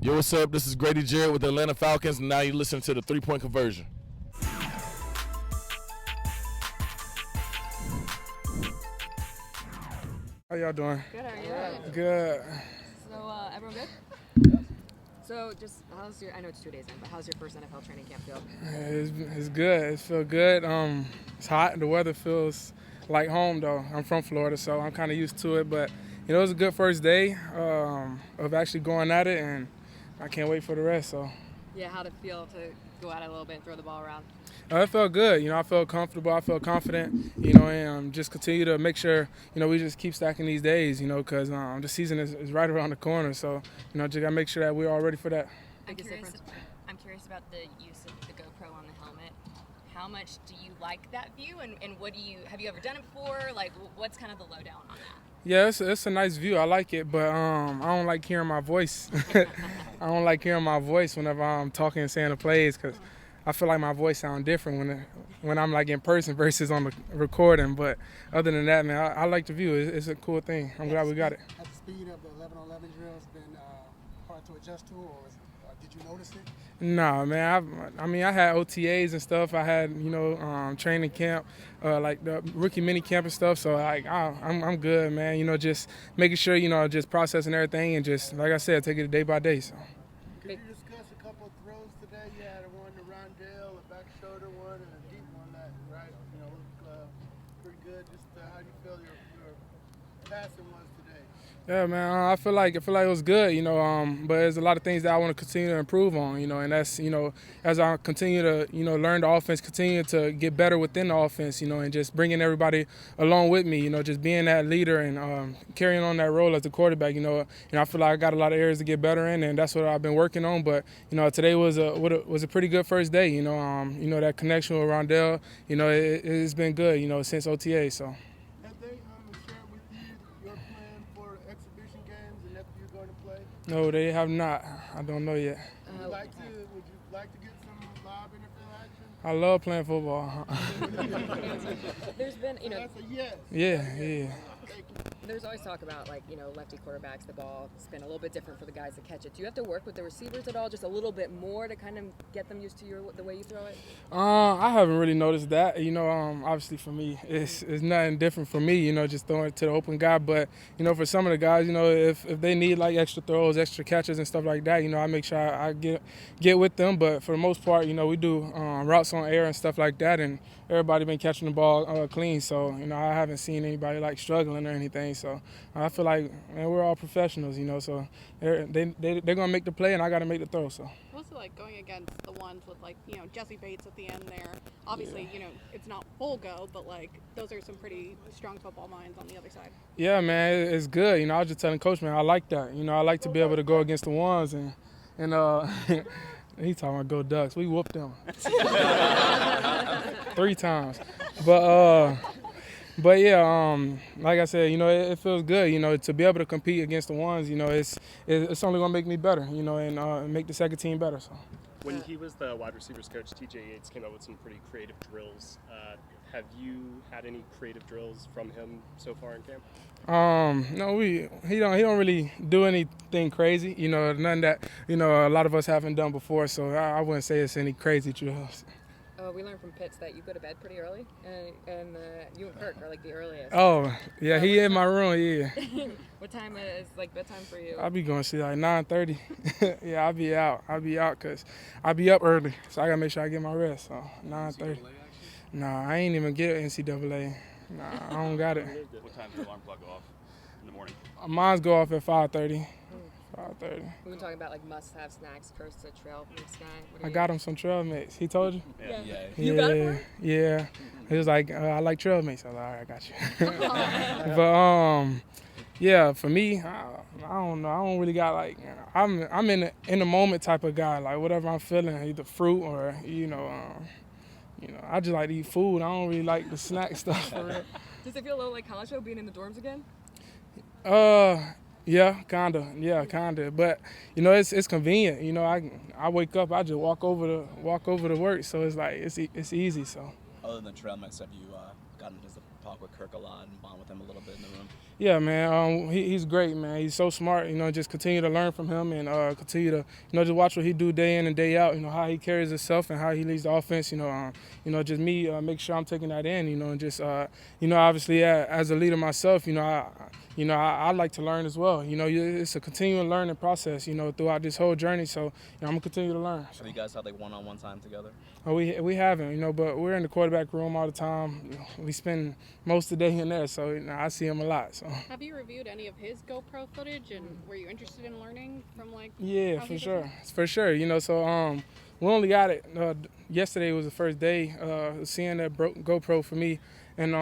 Yo, what's up? This is Grady Jarrett with the Atlanta Falcons, and now you listen to the 3-point conversion. How y'all doing? Good, how are you? Good. So, everyone good? So, just, I know it's 2 days in, but how's your first NFL training camp feel? It's good. It feels good. It's hot. The weather feels like home, though. I'm from Florida, so I'm kind of used to it. But, it was a good first day of actually going at it, and I can't wait for the rest. So. Yeah, how'd it feel to go at it a little bit and throw the ball around? It felt good. I felt comfortable. I felt confident, and just continue to make sure, we just keep stacking these days, because the season is right around the corner. So, just got to make sure that we're all ready for that. I'm curious about the use of the GoPro on the helmet. How much do you like that view, and have you ever done it before? Like, what's kind of the lowdown on that? Yeah, it's a nice view. I like it, but I don't like hearing my voice. I don't like hearing my voice whenever I'm talking and saying the plays, because I feel like my voice sounds different when I'm like in person versus on the recording. But other than that, man, I like the view. It's a cool thing. I'm glad we got it. At the speed of the 11-on-11 drill, it's been hard to adjust to, or did you notice it? No, man. I had OTAs and stuff. I had training camp, like the rookie mini camp and stuff. So I'm good, man. Just making sure just processing everything and just like I said, take it day by day. So. Could you discuss a couple of throws today? You had one to Rondell, a back shoulder one, and a deep one that looked pretty good. Just how do you feel your passing was today? Yeah, man. I feel like it was good, but there's a lot of things that I want to continue to improve on, and that's, as I continue to, learn the offense, continue to get better within the offense, and just bringing everybody along with me, just being that leader and carrying on that role as the quarterback, I feel like I got a lot of areas to get better in, and that's what I've been working on. But, today was a pretty good first day, that connection with Rondell, it's been good, since OTA, so. No, they have not. I don't know yet. Would you like to get some live NFL action? I love playing football. There's been, That's a yes. Yeah. there's always talk about, lefty quarterbacks, the ball spin a little bit different for the guys that catch it. Do you have to work with the receivers at all, just a little bit more to kind of get them used to the way you throw it? I haven't really noticed that. Obviously for me, it's nothing different for me, just throwing it to the open guy. But, for some of the guys, if they need, extra throws, extra catches and stuff like that, I make sure I get with them. But for the most part, we do routes on air and stuff like that, and everybody been catching the ball clean. So, I haven't seen anybody, struggling or anything. So I feel like, man, we're all professionals, so they're going to make the play and I got to make the throw. So. Also, going against the ones with, Jesse Bates at the end there. Obviously, it's not full go, but, those are some pretty strong football minds on the other side. Yeah, man, it's good. I was just telling Coach, man, I like that. I like to be able to go against the ones and he talking about go Ducks. We whooped them 3 times. But yeah, like I said, it feels good, to be able to compete against the ones, it's only going to make me better, and make the second team better. So. When he was the wide receivers coach, TJ Yates came up with some pretty creative drills. Have you had any creative drills from him so far in camp? No, he don't really do anything crazy, none that, a lot of us haven't done before, so I wouldn't say it's any crazy drills. We learned from Pitts that you go to bed pretty early, and you and Kirk are the earliest. Oh, yeah, he in my room, yeah. What time is bedtime for you? I'll be going to sleep 9:30. Yeah, I'll be out because I'll be up early, so I got to make sure I get my rest, so 9:30. Nah, I ain't even get NCAA. Nah, I don't got it. What time does your alarm clock go off in the morning? Mine's go off at 5:30. 5:30. We've been talking about must-have snacks, toasted trail mix guy. I got him some trail mix. He told you? Yeah. You got it for him? Yeah. He was like, I like trail mix. I was like, all right, I got you. But yeah, for me, I don't know. I don't really got I'm in the moment type of guy. Whatever I'm feeling, either fruit or I just like to eat food. I don't really like the snack stuff for real. Does it feel a little like college though, being in the dorms again? Yeah, kinda. But it's convenient. I wake up, I just walk over to work, so it's easy. So. Other than trail mix, have you gotten to talk with Kirk a lot and bond with him a little bit in the room? Yeah, man. He's great, man. He's so smart. Just continue to learn from him and continue to, just watch what he do day in and day out. How he carries himself and how he leads the offense. Just me make sure I'm taking that in. And just obviously as a leader myself, I like to learn as well. It's a continuing learning process. Throughout this whole journey. So I'm gonna continue to learn. So. Have you guys had like one-on-one time together? Oh, we haven't, but we're in the quarterback room all the time. We spend most of the day in there, so I see him a lot. So. Have you reviewed any of his GoPro footage, and were you interested in learning from Yeah, how for he sure, does it? for sure. So we only got it yesterday was the first day seeing that GoPro for me, and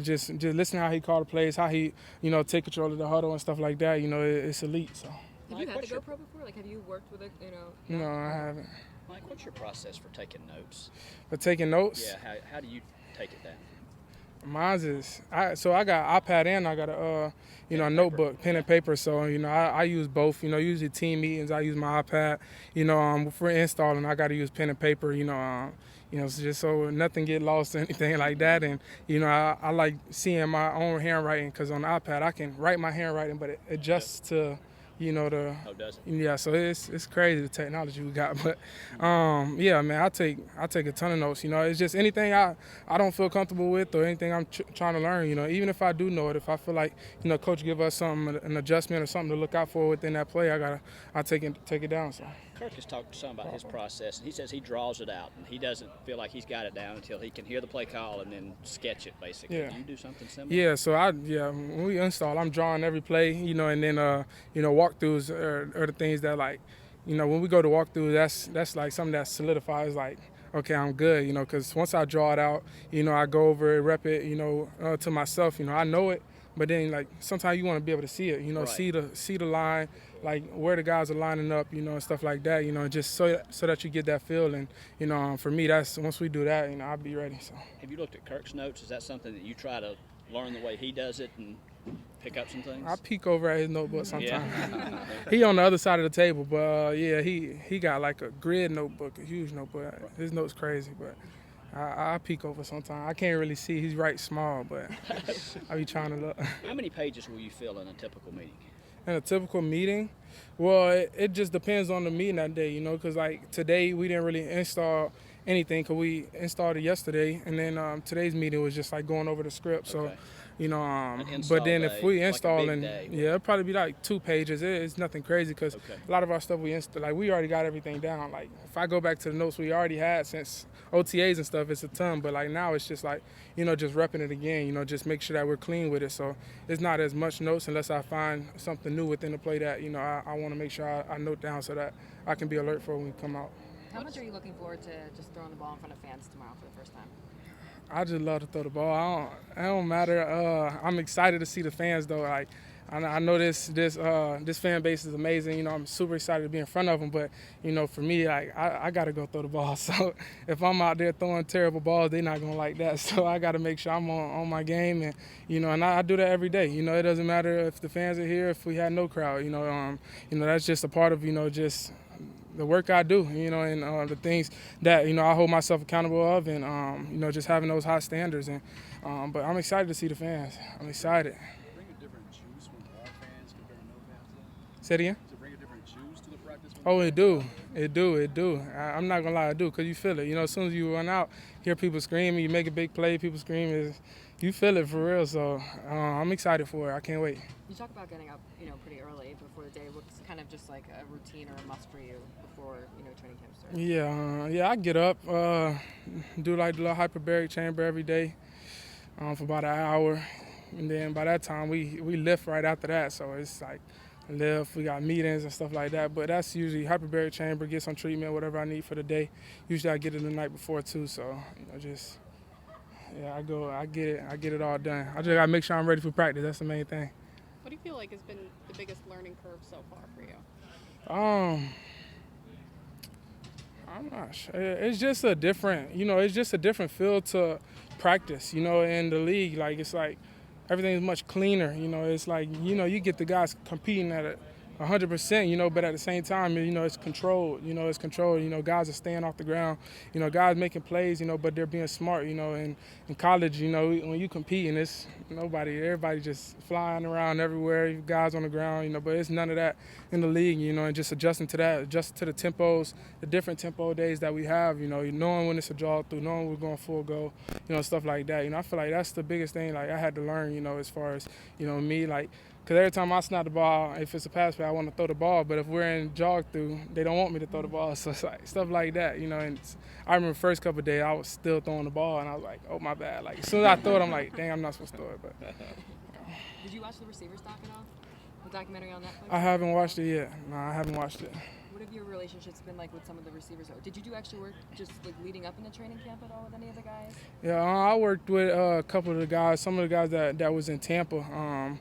just listening how he called the plays, how he take control of the huddle and stuff like that. It's elite. So. Have you had the GoPro before? Like, have you worked with it? No, I haven't. Mike, what's your process for taking notes? For taking notes? Yeah, how do you take it down? Mine's is I got iPad and I got a notebook, pen and paper. So I use both. Usually team meetings I use my iPad. For installing I got to use pen and paper. Just so nothing get lost or anything like that. And I like seeing my own handwriting because on the iPad I can write my handwriting, but it adjusts to. Does it? Yeah, so it's crazy the technology we got, but yeah, man, I take a ton of notes. It's just anything I don't feel comfortable with or anything I'm trying to learn. Even if I do know it, if I feel like coach give us an adjustment or something to look out for within that play, I take it down. So. Kirk has talked some about his process, and he says he draws it out, and he doesn't feel like he's got it down until he can hear the play call and then sketch it, basically. Yeah. Do you do something similar? Yeah, so when we install, I'm drawing every play, and then walkthroughs are the things that when we go to walkthroughs, that's like something that solidifies like, okay, I'm good, because once I draw it out, I go over it, rep it, to myself, I know it. But then, sometimes you want to be able to see it, Right. see the line, where the guys are lining up, and stuff like that, just so that you get that feel. And, for me, that's once we do that, I'll be ready. So. Have you looked at Kirk's notes? Is that something that you try to learn the way he does it and pick up some things? I peek over at his notebook sometimes. Yeah. He on the other side of the table, but, yeah, he got a grid notebook, a huge notebook. His note's crazy, but I peek over sometimes. I can't really see. He's right small, but I be trying to look. How many pages will you fill in a typical meeting? In a typical meeting, well, it just depends on the meeting that day, because today we didn't really install anything because we installed it yesterday, and then today's meeting was just going over the script. So, Okay. But then if we install and day. yeah, it'll probably be 2 pages. It's nothing crazy because Okay. a lot of our stuff we install, we already got everything down. If I go back to the notes we already had since OTAs and stuff, it's a ton. But now it's just just repping it again. Just make sure that we're clean with it. So it's not as much notes unless I find something new within the play that I want to make sure I note down so that I can be alert for when we come out. How much are you looking forward to just throwing the ball in front of fans tomorrow for the first time? I just love to throw the ball. It don't matter. I'm excited to see the fans though. I know this fan base is amazing. I'm super excited to be in front of them. But for me, I gotta go throw the ball. So if I'm out there throwing terrible balls, they're not gonna like that. So I gotta make sure I'm on my game, and and I do that every day. It doesn't matter if the fans are here, if we had no crowd. That's just a part of just the work I do, and the things that I hold myself accountable of, and just having those high standards. And but I'm excited to see the fans. I'm excited. Bring a different juice when all fans compared to no fans. Say it again. To bring a different juice to the practice. Oh, it do. I'm not gonna lie, it do, cause you feel it. As soon as you run out, hear people screaming, you make a big play, people scream, you feel it for real. So I'm excited for it. I can't wait. You talk about getting up, pretty early before the day. What's kind of just like a routine or a must for you before, training camp starts? Yeah, I get up, do the little hyperbaric chamber every day for about an hour, and then by that time we lift right after that. So it's lift, we got meetings and stuff like that. But that's usually hyperbaric chamber, get some treatment, whatever I need for the day. Usually I get it the night before too. So I get it all done. I just gotta make sure I'm ready for practice. That's the main thing. What do you feel like has been the biggest learning curve so far for you? I'm not sure. It's just a different feel to practice, in the league. It's everything's much cleaner, it's you get the guys competing at 100%, you know, but at the same time, you know, it's controlled. You know, it's controlled. You know, guys are staying off the ground. You know, guys making plays, you know, but they're being smart, you know. And in college, you know, when you compete and it's everybody just flying around everywhere, guys on the ground, you know, but it's none of that in the league, you know, and just adjusting to that, adjusting to the tempos, the different tempo days that we have, you know, knowing when it's a draw through, knowing we're going full go, you know, stuff like that. You know, I feel like that's the biggest thing, like, I had to learn, you know, as far as, you know, me, like, because every time I snap the ball, if it's a pass play, I want to throw the ball. But if we're in jog through, they don't want me to throw the ball. So it's like stuff like that, you know. And I remember the first couple of days, I was still throwing the ball, and I was like, oh, my bad. Like, as soon as I throw it, I'm like, dang, I'm not supposed to throw it. But Did you watch the receivers doc at all? The documentary on Netflix? I haven't watched it yet. No, I haven't watched it. What have your relationships been like with some of the receivers? Did you do extra work just like leading up in the training camp at all with any of the guys? Yeah, I worked with a couple of the guys, some of the guys that was in Tampa.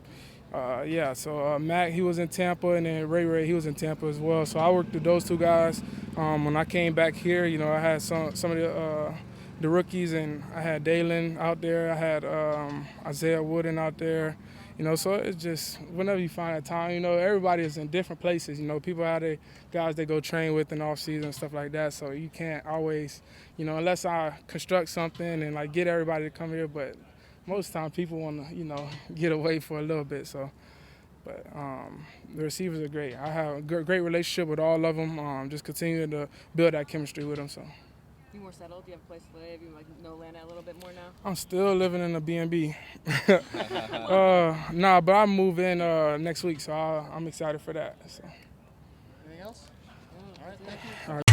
So Mac, he was in Tampa, and then Ray, he was in Tampa as well. So I worked with those two guys. When I came back here, you know, I had some of the rookies, and I had Dalen out there. I had Isaiah Wooden out there. You know, so it's just whenever you find that time, you know, everybody is in different places. You know, people have their guys they go train with in off season and stuff like that. So you can't always, you know, unless I construct something and like get everybody to come here, but most of the time people want to, you know, get away for a little bit. So, but the receivers are great. I have a great relationship with all of them. Just continuing to build that chemistry with them. So. You more settled? Do you have a place to live? You like know Atlanta a little bit more now? I'm still living in a B&B. But I move in next week, so I'm excited for that. So. Anything else? All right, thank you. All right.